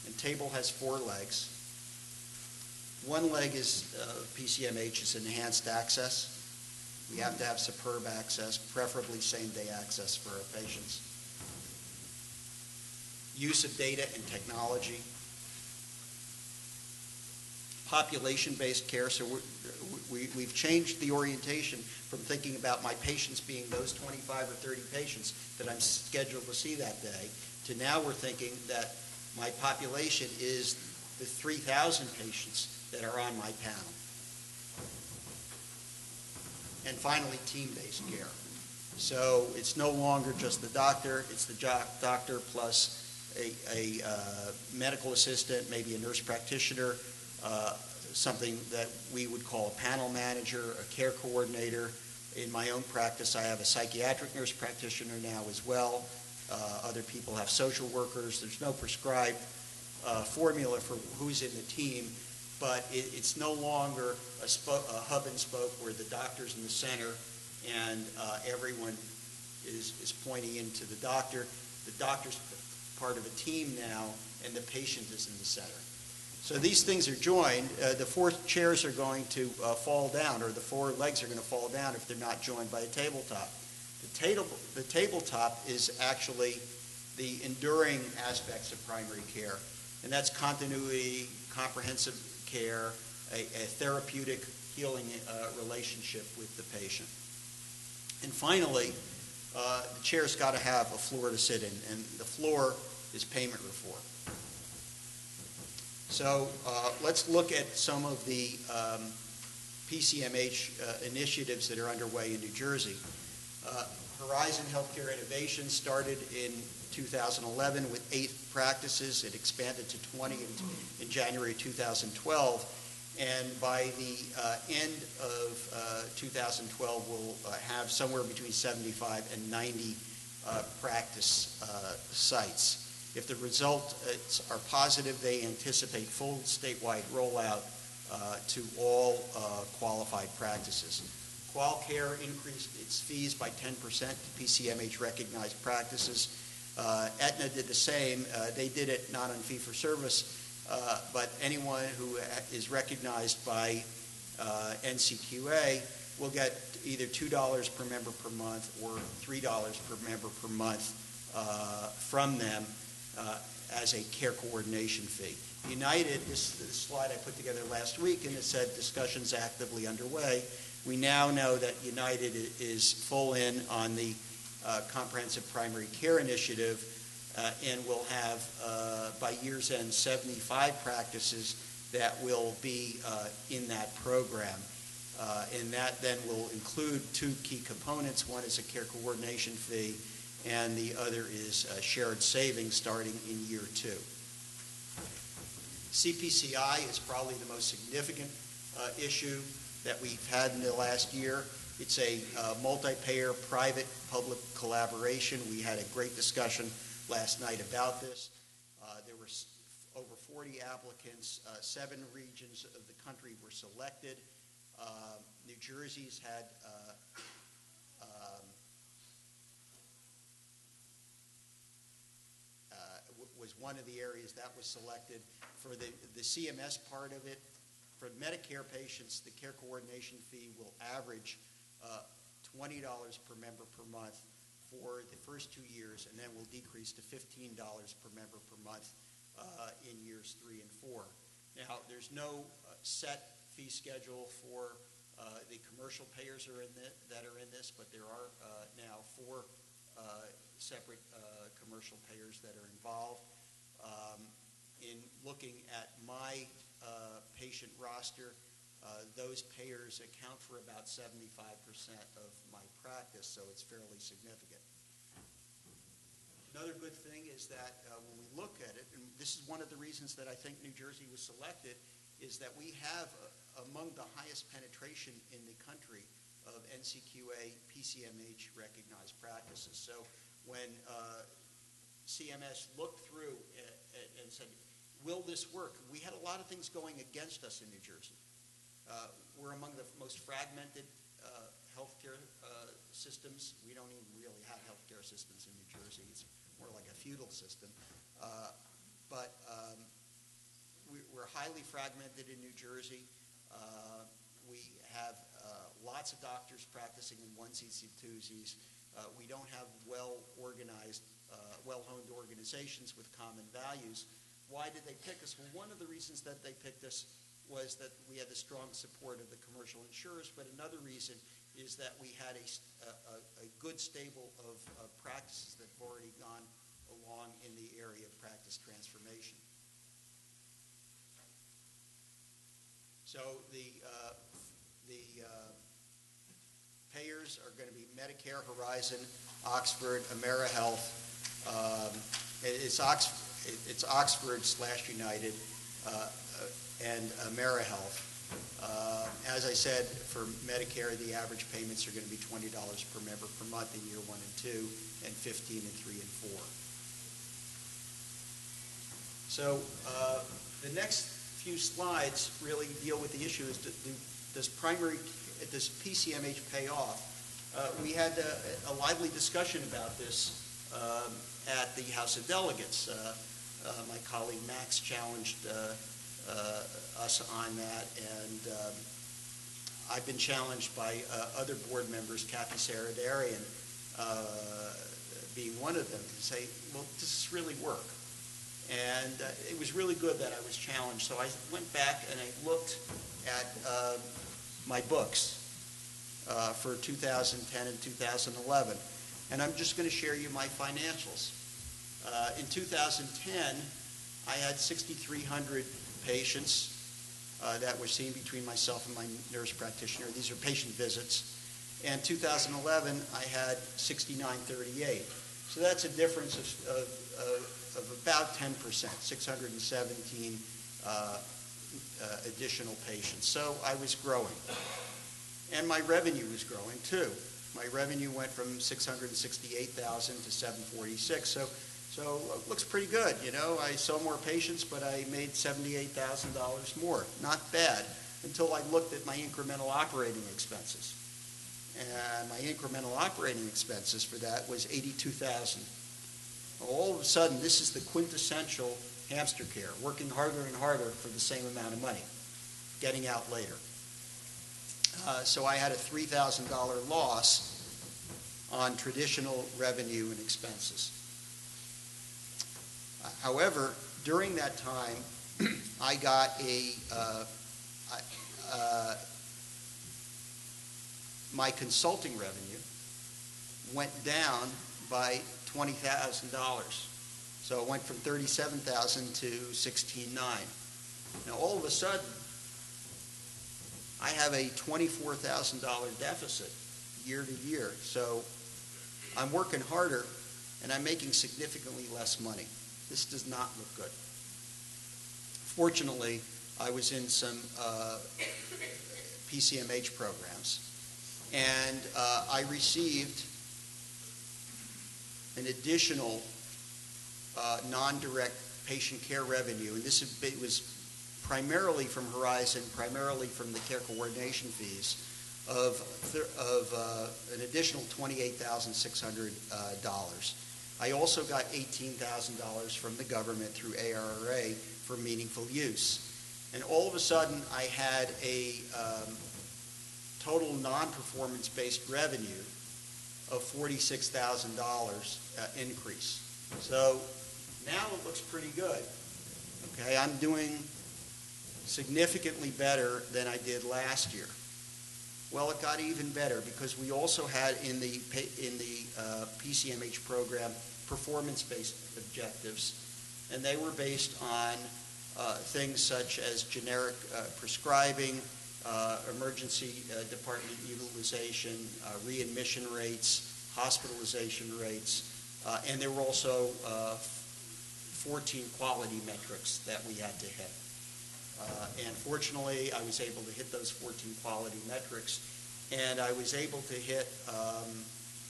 Speaker 2: And table has 4 legs. One leg is Pcmh, is enhanced access. We have to have superb access, preferably same-day access for our patients. Use of data and technology. Population-based care, so we've changed the orientation from thinking about my patients being those 25 or 30 patients that I'm scheduled to see that day, to now we're thinking that my population is the 3,000 patients that are on my panel. And finally, team-based care. So it's no longer just the doctor, it's the doctor plus a medical assistant, maybe a nurse practitioner, something that we would call a panel manager, a care coordinator. In my own practice, I have a psychiatric nurse practitioner now as well. Other people have social workers. There's no prescribed formula for who's in the team, but it's no longer a hub and spoke where the doctor's in the center and everyone is pointing into the doctor. The doctor's part of a team now, and the patient is in the center. So these things are joined. The 4 chairs are going to fall down, or the 4 legs are going to fall down if they're not joined by a tabletop. The tabletop is actually the enduring aspects of primary care, and that's continuity, comprehensive care, a therapeutic healing relationship with the patient. And finally, the chair's got to have a floor to sit in, and the floor is payment reform. So let's look at some of the Pcmh initiatives that are underway in New Jersey. Horizon Healthcare Innovation started in 2011 with 8 practices. It expanded to 20 in January 2012. And by the end of 2012, we'll have somewhere between 75 and 90 practice sites. If the results are positive, they anticipate full statewide rollout to all qualified practices. QualCare increased its fees by 10% to Pcmh recognized practices. Aetna did the same. They did it not on fee-for-service, but anyone who is recognized by NCQA will get either $2 per member per month or $3 per member per month from them. as a care coordination fee. United, this slide I put together last week, and it said discussions actively underway. We now know that United is full in on the Comprehensive Primary Care Initiative and will have, by year's end, 75 practices that will be in that program. And that then will include two key components. One is a care coordination fee, and the other is shared savings starting in year 2. CPCI is probably the most significant issue that we've had in the last year. It's a multi-payer private-public collaboration. We had a great discussion last night about this. There were over 40 applicants. 7 regions of the country were selected. New Jersey's had was one of the areas that was selected. For the CMS part of it, for Medicare patients, the care coordination fee will average $20 per member per month for the first 2 years, and then will decrease to $15 per member per month in years 3 and 4. Now, there's no set fee schedule for the commercial payers that are in this, but there are now 4 separate commercial payers that are involved. In looking at my patient roster, those payers account for about 75% of my practice, so it's fairly significant. Another good thing is that when we look at it, and this is one of the reasons that I think New Jersey was selected, is that we have among the highest penetration in the country of NCQA Pcmh recognized practices. So when CMS looked through and said, will this work? We had a lot of things going against us in New Jersey. We're among the most fragmented healthcare systems. We don't even really have healthcare systems in New Jersey. It's more like a feudal system. But we're highly fragmented in New Jersey. We have lots of doctors practicing in onesies and twosies. We don't have well-organized, well-honed organizations with common values. Why did they pick us? Well, one of the reasons that they picked us was that we had the strong support of the commercial insurers, but another reason is that we had a good stable of practices that have already gone along in the area of practice transformation. So the payers are going to be Medicare, Horizon, Oxford, AmeriHealth. It's Oxford/United and AmeriHealth. As I said, for Medicare, the average payments are going to be $20 per member per month in year 1 and 2, and $15 in 3 and 4. So the next few slides really deal with the issue: does PCMH pay off? We had a lively discussion about this at the House of Delegates. My colleague Max challenged us on that, and I've been challenged by other board members, Kathy Saradarian being one of them, to say, well, does this really work? And it was really good that I was challenged. So I went back and I looked at my books for 2010 and 2011. And I'm just going to share you my financials. In 2010, I had 6,300 patients that were seen between myself and my nurse practitioner. These are patient visits. And 2011, I had 6,938. So that's a difference of about 10%, 617 additional patients. So I was growing. And my revenue was growing too. My revenue went from 668,000 to 746. So it looks pretty good, you know. I saw more patients, but I made $78,000 more. Not bad, until I looked at my incremental operating expenses. And my incremental operating expenses for that was $82,000. All of a sudden, this is the quintessential hamster care, working harder and harder for the same amount of money, getting out later. So I had a $3,000 loss on traditional revenue and expenses. However, during that time, I got my consulting revenue went down by $20,000. So it went from $37,000 to $16,900. Now all of a sudden, I have a $24,000 deficit year to year. So I'm working harder and I'm making significantly less money. This does not look good. Fortunately, I was in some Pcmh programs, and I received an additional non-direct patient care revenue, and it was primarily from Horizon, primarily from the care coordination fees, of an additional $28,600. I also got $18,000 from the government through ARRA for meaningful use. And all of a sudden, I had a total non-performance-based revenue of $46,000 increase. So now it looks pretty good. Okay, I'm doing significantly better than I did last year. Well, it got even better because we also had in the Pcmh program performance-based objectives, and they were based on things such as generic prescribing, emergency department utilization, readmission rates, hospitalization rates, and there were also 14 quality metrics that we had to hit. And fortunately, I was able to hit those 14 quality metrics, and I was able to hit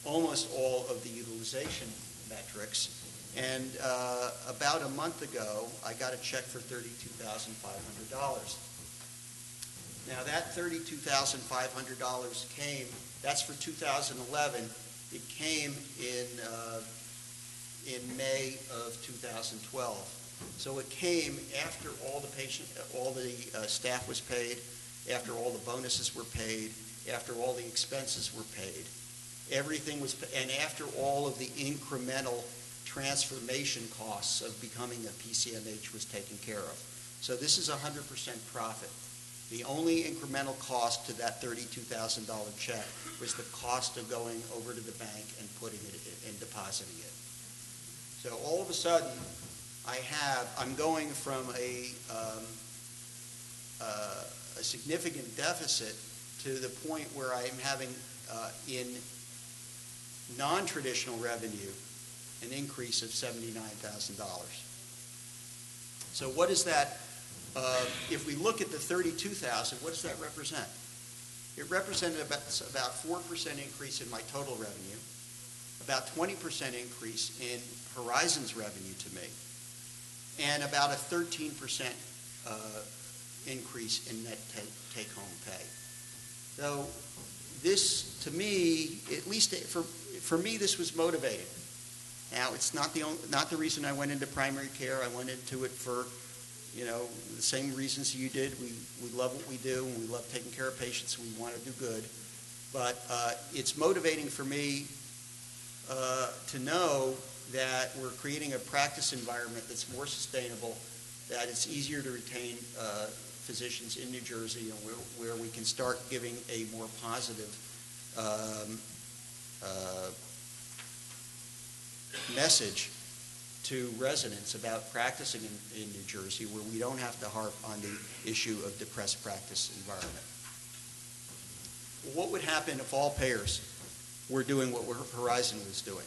Speaker 2: almost all of the utilization metrics. And about a month ago, I got a check for $32,500. Now that $32,500 came, that's for 2011, it came in May of 2012. So it came after all the staff was paid, after all the bonuses were paid, after all the expenses were paid. Everything was, and after all of the incremental transformation costs of becoming a Pcmh was taken care of. So this is 100% profit. The only incremental cost to that $32,000 check was the cost of going over to the bank and putting it and depositing it. So all of a sudden, I'm going from a significant deficit to the point where I am having in non-traditional revenue an increase of $79,000. So what is that? If we look at the $32,000, what does that represent? It represented about 4% increase in my total revenue, about 20% increase in Horizon's revenue to me, and about a 13% increase in net take-home pay. So this, to me, at least for me, this was motivating. Now, it's not the reason I went into primary care. I went into it for, the same reasons you did. We love what we do, and we love taking care of patients, and we want to do good. But it's motivating for me to know that we're creating a practice environment that's more sustainable, that it's easier to retain physicians in New Jersey, and where we can start giving a more positive message to residents about practicing in New Jersey, where we don't have to harp on the issue of depressed practice environment. What would happen if all payers were doing what Horizon was doing?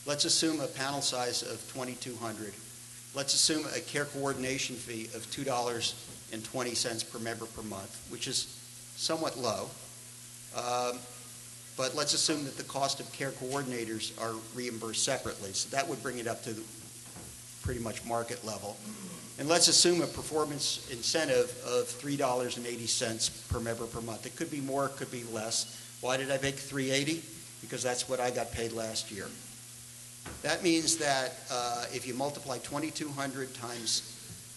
Speaker 2: Let's assume a panel size of 2,200. Let's assume a care coordination fee of $2.20 per member per month, which is somewhat low. But let's assume that the cost of care coordinators are reimbursed separately. So that would bring it up to pretty much market level. And let's assume a performance incentive of $3.80 per member per month. It could be more, it could be less. Why did I make $3.80? Because that's what I got paid last year. That means that if you multiply 2,200 times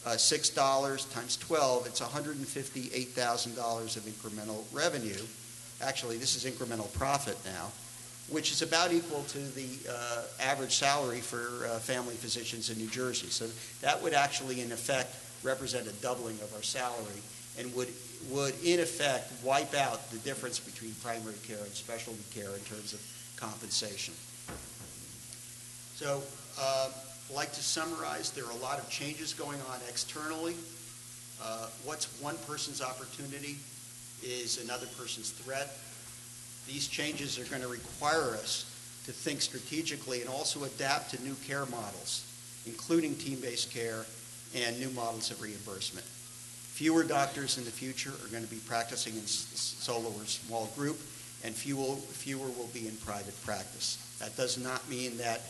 Speaker 2: $6 times 12, it's $158,000 of incremental revenue. Actually, this is incremental profit now. which is about equal to the average salary for family physicians in New Jersey. So that would actually, in effect, represent a doubling of our salary and would in effect wipe out the difference between primary care and specialty care in terms of compensation. So I'd like to summarize, there are a lot of changes going on externally. What's one person's opportunity is another person's threat. These changes are going to require us to think strategically and also adapt to new care models, including team-based care and new models of reimbursement. Fewer doctors in the future are going to be practicing in solo or small group, and fewer will be in private practice. That does not mean that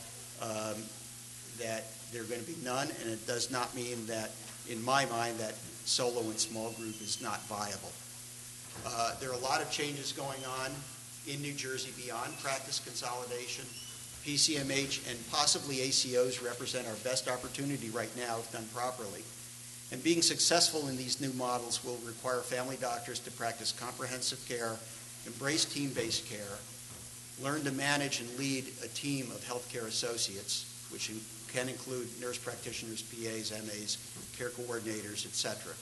Speaker 2: that there are going to be none, and it does not mean that, in my mind, that solo and small group is not viable. There are a lot of changes going on in New Jersey beyond practice consolidation. Pcmh and possibly ACOs represent our best opportunity right now if done properly. And being successful in these new models will require family doctors to practice comprehensive care, embrace team-based care, learn to manage and lead a team of healthcare associates, which can include nurse practitioners, PAs, MAs, care coordinators, etc.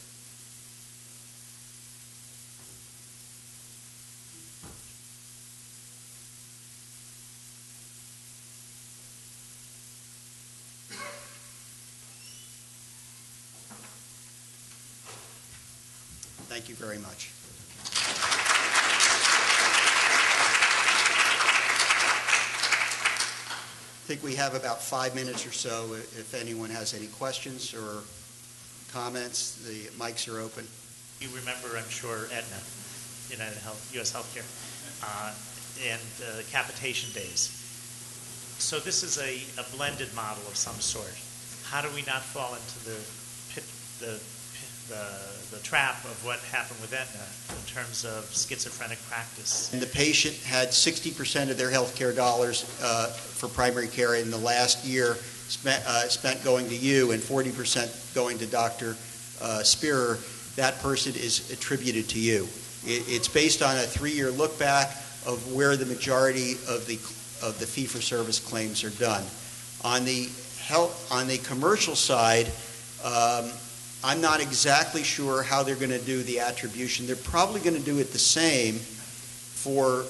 Speaker 2: Thank you very much. I think we have about 5 minutes or so if anyone has any questions or comments. The mics are open.
Speaker 4: You remember, I'm sure, Aetna, United Health, U.S. Healthcare, and capitation days. So this is a blended model of some sort. How do we not fall into the trap of what happened with Aetna in terms of schizophrenic practice?
Speaker 2: And the patient had 60% of their health care dollars for primary care in the last year spent going to you and 40% going to Dr. Spearer. That person is attributed to you. It's based on a 3-year look back of where the majority of the fee-for-service claims are done. On the commercial side, I'm not exactly sure how they're going to do the attribution. They're probably going to do it the same for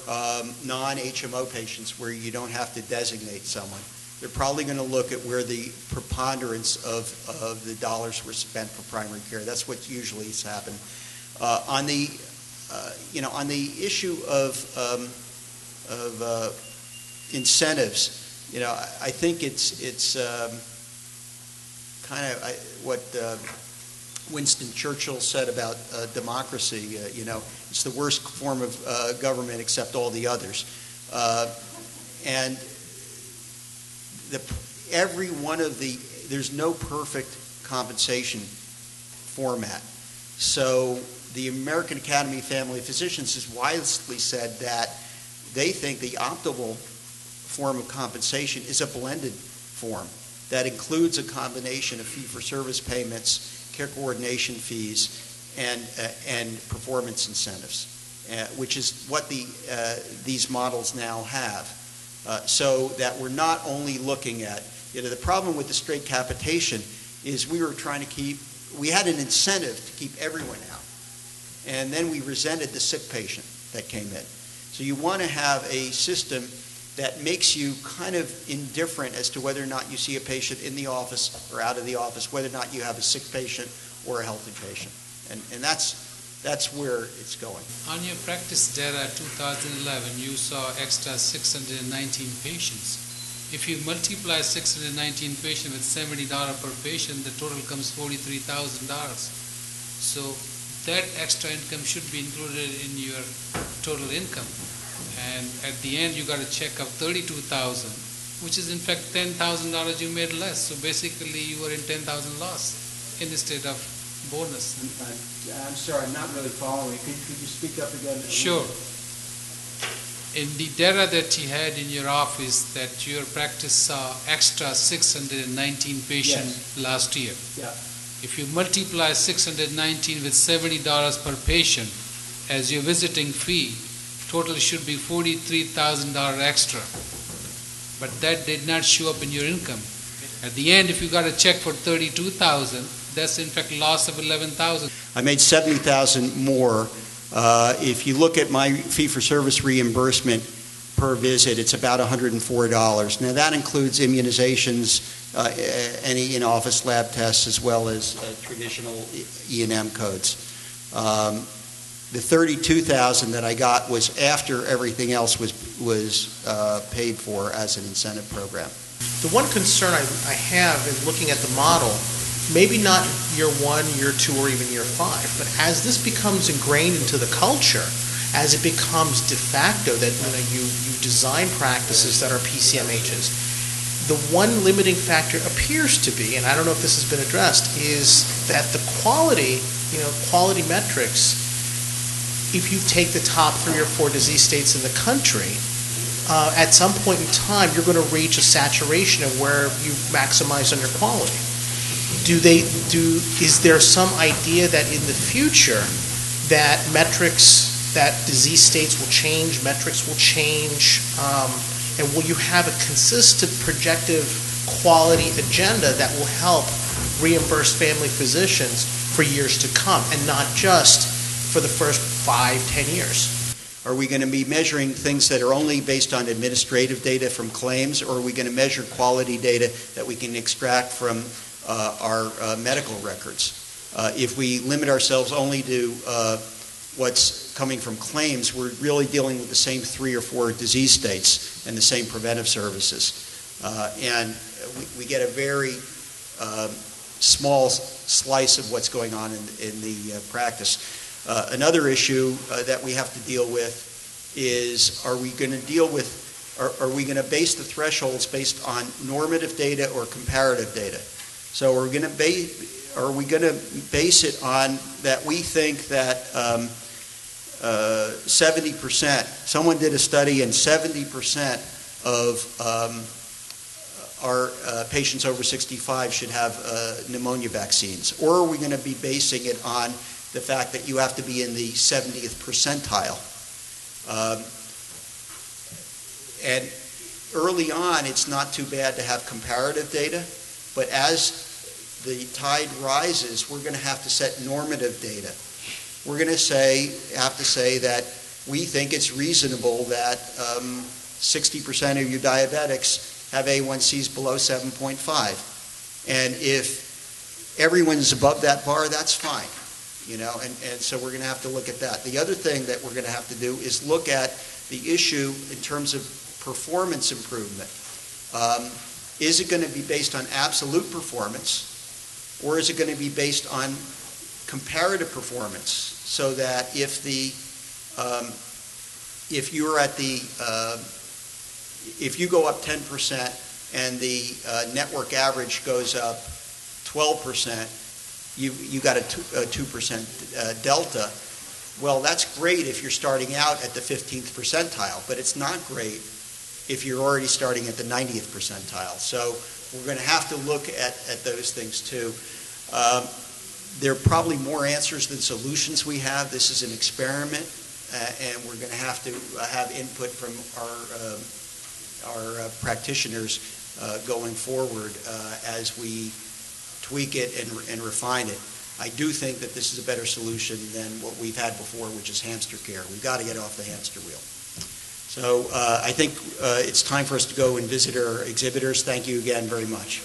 Speaker 2: non-HMO patients where you don't have to designate someone. They're probably going to look at where the preponderance of the dollars were spent for primary care. That's what usually has happened. On the issue of incentives, I think it's kind of what Winston Churchill said about democracy. It's the worst form of government except all the others. And every one of there's no perfect compensation format. So the American Academy of Family Physicians has wisely said that they think the optimal form of compensation is a blended form that includes a combination of fee-for-service payments, care coordination fees, and performance incentives, which is what these models now have. So that we're not only looking at, the problem with the straight capitation is we had an incentive to keep everyone out, and then we resented the sick patient that came in. So you want to have a system that makes you kind of indifferent as to whether or not you see a patient in the office or out of the office, whether or not you have a sick patient or a healthy patient. And that's where it's going.
Speaker 5: On your practice data 2011, you saw extra 619 patients. If you multiply 619 patients with $70 per patient, the total comes $43,000. So that extra income should be included in your total income. And at the end, you got a check of $32,000, which is in fact $10,000 you made less. So basically, you were in $10,000 loss instead of bonus.
Speaker 2: I'm sorry, I'm not really following. Could you speak up again?
Speaker 5: Sure. In the data that you had in your office, that your practice saw extra 619 patients last year.
Speaker 2: Yeah.
Speaker 5: If you multiply 619 with $70 per patient as your visiting fee, total should be $43,000 extra. But that did not show up in your income. At the end, if you got a check for $32,000, that's in fact loss of $11,000.
Speaker 2: I made $70,000 more. If you look at my fee-for-service reimbursement per visit, it's about $104. Now that includes immunizations, any in-office lab tests, as well as traditional E&M codes. The $32,000 that I got was after everything else was paid for as an incentive program.
Speaker 3: The one concern I have in looking at the model, maybe not year 1, year 2, or even year 5, but as this becomes ingrained into the culture, as it becomes de facto that you design practices that are PCMHs, the one limiting factor appears to be, and I don't know if this has been addressed, is that the quality metrics, if you take the top 3 or 4 disease states in the country, at some point in time, you're going to reach a saturation of where you maximize on your quality. Is there some idea that in the future that metrics, that disease states will change, metrics will change, and will you have a consistent projective quality agenda that will help reimburse family physicians for years to come, and not just for the first 5-10 years?
Speaker 2: Are we going to be measuring things that are only based on administrative data from claims, or are we going to measure quality data that we can extract from our medical records? If we limit ourselves only to what's coming from claims, we're really dealing with the same 3 or 4 disease states and the same preventive services. And we get a very small slice of what's going on in the practice. Another issue that we have to deal with is, are we going to base the thresholds based on normative data or comparative data? So are we going to base it on that we think that 70%, someone did a study and 70% of our patients over 65 should have pneumonia vaccines? Or are we going to be basing it on the fact that you have to be in the 70th percentile? And early on, it's not too bad to have comparative data, but as the tide rises, we're going to have to set normative data. We're going to have to say that we think it's reasonable that 60% of you diabetics have A1Cs below 7.5. And if everyone's above that bar, that's fine. And so we're going to have to look at that. The other thing that we're going to have to do is look at the issue in terms of performance improvement. Is it going to be based on absolute performance, or is it going to be based on comparative performance? So that if you go up 10% and the network average goes up 12%, you got a 2% delta. Well, that's great if you're starting out at the 15th percentile, but it's not great if you're already starting at the 90th percentile. So we're going to have to look at those things too. There are probably more answers than solutions we have. This is an experiment, and we're going to have input from our practitioners going forward as we tweak it and refine it. I do think that this is a better solution than what we've had before, which is hamster care. We've got to get off the hamster wheel. So I think it's time for us to go and visit our exhibitors. Thank you again very much.